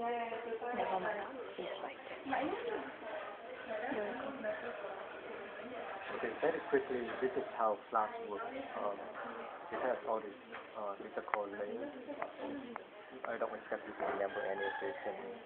Never mind. It's like that. Okay, very quickly, this is how Flash works. It has all these, these are called layers. I don't expect you to remember any of this,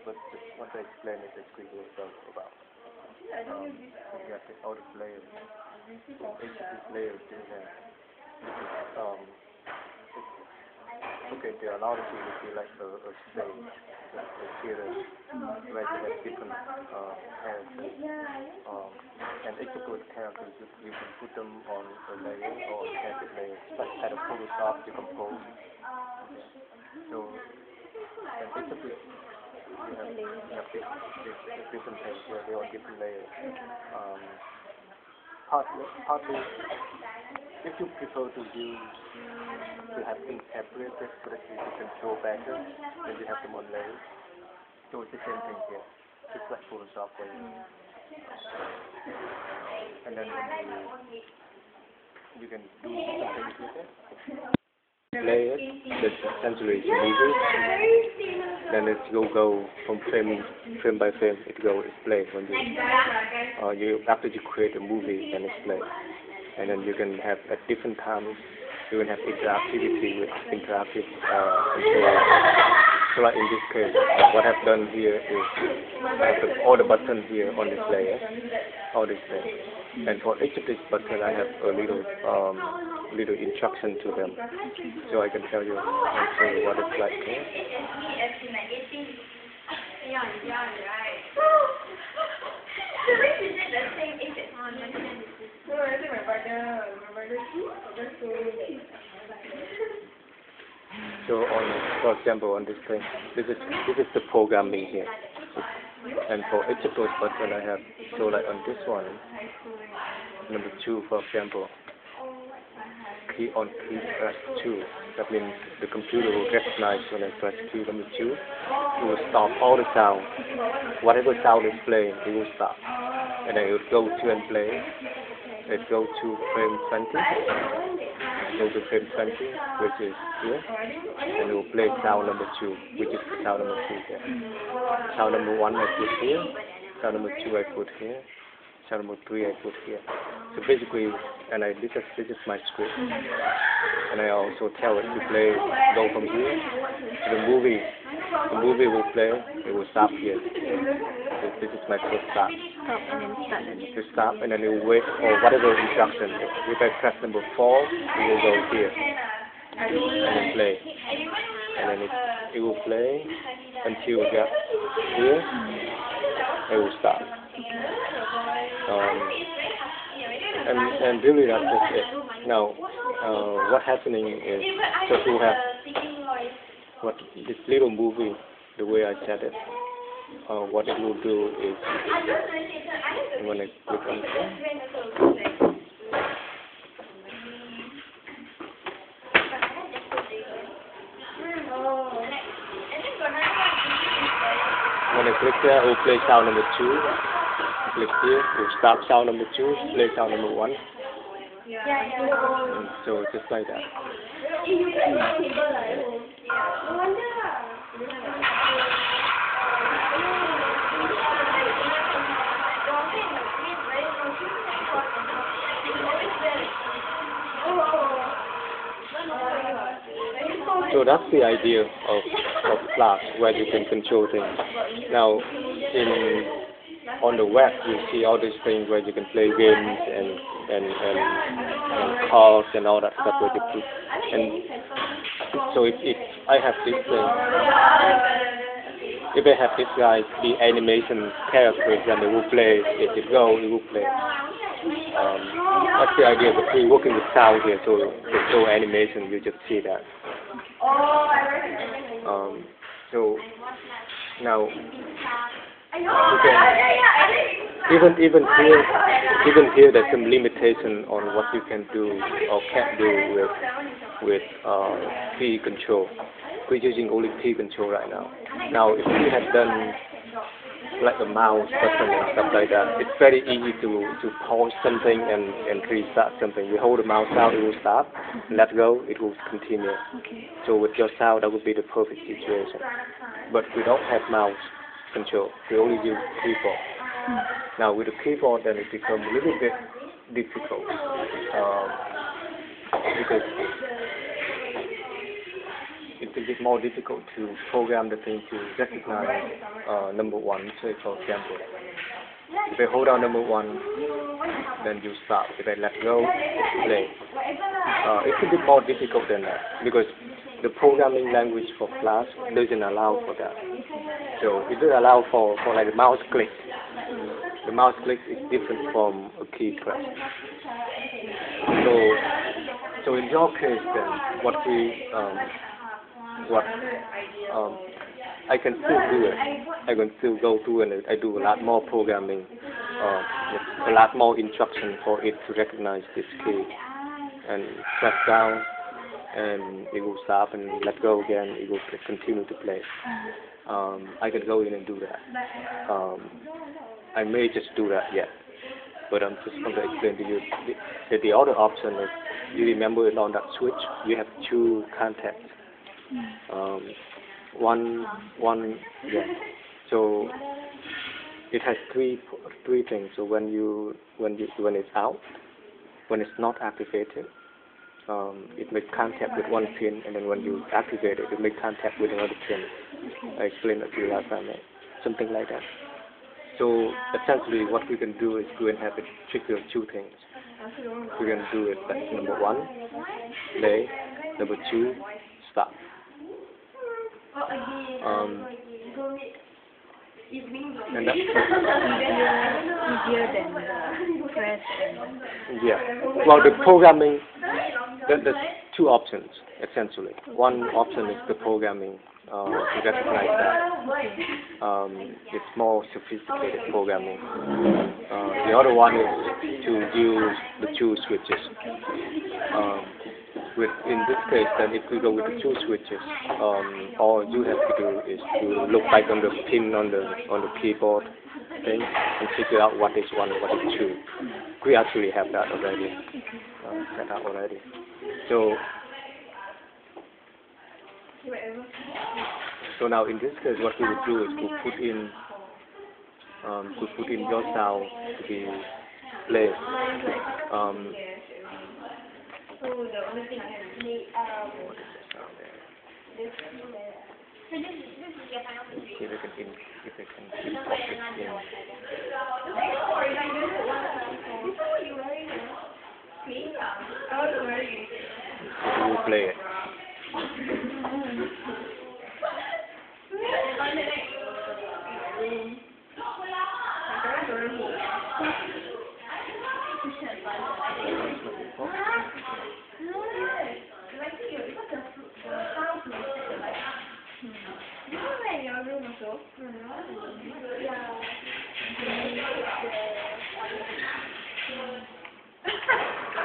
but just want to explain it as quickly as possible about. You have all these layers. So each of these layers you have, okay, there are a lot of people who feel like a stage, a theater, where you have different characters. And each of those characters, you can put them on a layer or on separate layers. Like kind of Photoshop, you compose. Okay. So, and each of these, you have different things where they are different layers. Partly, if you prefer to have things separated so that you can control better, then you have them on layers. So it's the same thing here. It's like Photoshop for you. And then you can do something with it. Layers, that's essentially movie. Then it will go from frame by frame. It will play when you after you create a movie, then it's play. And then you can have at different times. You can have interactivity with interactive control. So like in this case, what I've done here is I have all the buttons here on this layer, all this layer. And for each of these buttons, I have a little instruction to them, so I can tell you and show you what it's like here. So for example, on this thing, this is the programming here. And for each of those buttons I have, so like on this one, number 2 for example, key press 2. That means the computer will recognize when I press key number 2. It will stop all the sound. Whatever sound is playing, it will stop. And then it will go to and play. It go to frame 20. Go to frame 20, which is here. And it will play sound number 2, which is the sound number 2 here. Sound number 1 I put here. Sound number 2 I put here. Sound number 3 I put here. So basically, and this is my script. And I also tell it to play, go from here to the movie. The movie will play, it will stop here. This is my first stop. Stop and then start again. To stop and then it will wait for whatever instruction. If I press number 4, it will go here. And then play. And then it will play until we get here. It will stop. And really that's just it. Now, what's happening is, so you have what this little movie, the way I set it, what it will do is, I'm going to click on it. When I click there, it will play sound number 2. Click here, it will stop sound number 2, play sound number 1. And so just like that. So that's the idea of Flash, where you can control things. Now, on the web, you see all these things where you can play games and cards and all that stuff where you put. And so if I have this thing, if I have this guy, the animation characters, and they will play. If it go, it will play. That's the idea. But we're working with sound here, so there's no animation. You just see that. So now. Even here, there's some limitation on what you can do or can't do with key control. We're using only key control right now. Now, if you have done like a mouse button and stuff like that. It's very easy to pause something and restart something. We hold the mouse down, it will stop. Let go, it will continue. Okay. So with your sound, that would be the perfect situation. But we don't have mouse control. We only use keyboard. Now with the keyboard, then it becomes a little bit difficult because it's a bit more difficult to program the thing to recognize number one. Say for example, if I hold down number one, then you stop. If I let go, play. It's a bit more difficult than that because the programming language for Flash doesn't allow for that. So it doesn't allow for like a mouse click. The mouse click is different from a key press. So in your case, then I can still do it. I can still go through and I do a lot more programming, a lot more instruction for it to recognize this key and press down, and it will stop and let go again. It will continue to play. I can go in and do that. I may just do that yet, but I'm just going to explain to you that the other option is, you remember on that switch, you have two contacts. One, yeah. So it has three things. So when it's out, when it's not activated, it makes contact with one pin, and then when you activate it, it makes contact with another pin. I explained it to you last time, right? Something like that. So essentially, what we can do is go and have it trigger two things. We can do it like number one, play. Number two, stop. And that's easier than the press and... Yeah. Well, the programming, there's two options, essentially. One option is the programming, to recognize that. It's more sophisticated programming. The other one is to use the two switches. In this case, then if we go with the two switches, all you have to do is to look back on the pin on the keyboard thing and figure out what is one and what is two. We actually have that already, set up already. So now in this case, what we would do is to put in your sound to be played. See if I can import this in. You will play it.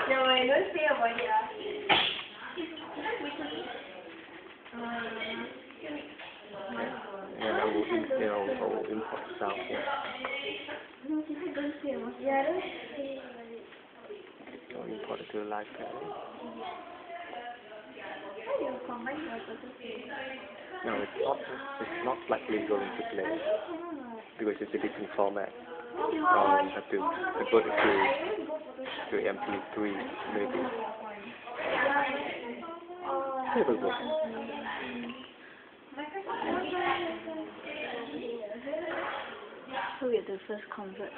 No, I don't say about it. I will import sound here. So import it to the live panel. No, it's not likely going to play because it's a different format. Have to convert it to MP3 maybe. Capable. So we have to first convert.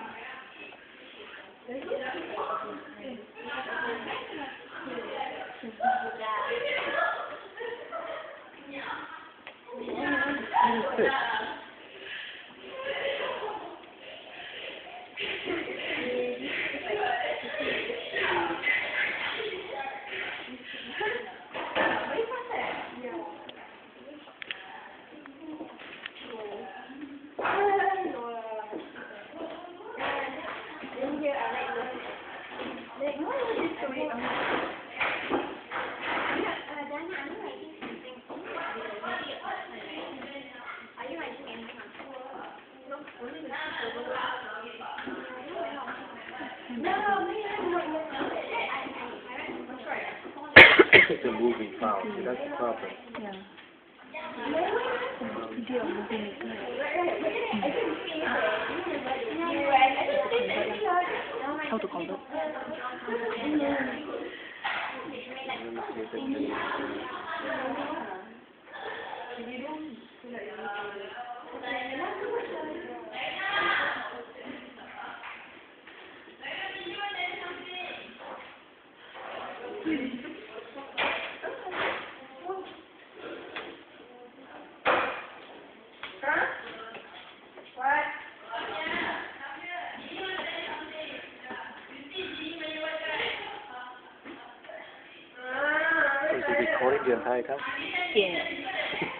It's a moving file. See, that's the problem. Yeah. Video movie maker. How to convert? Let me see if it can. Is it recording the entire time? Yeah.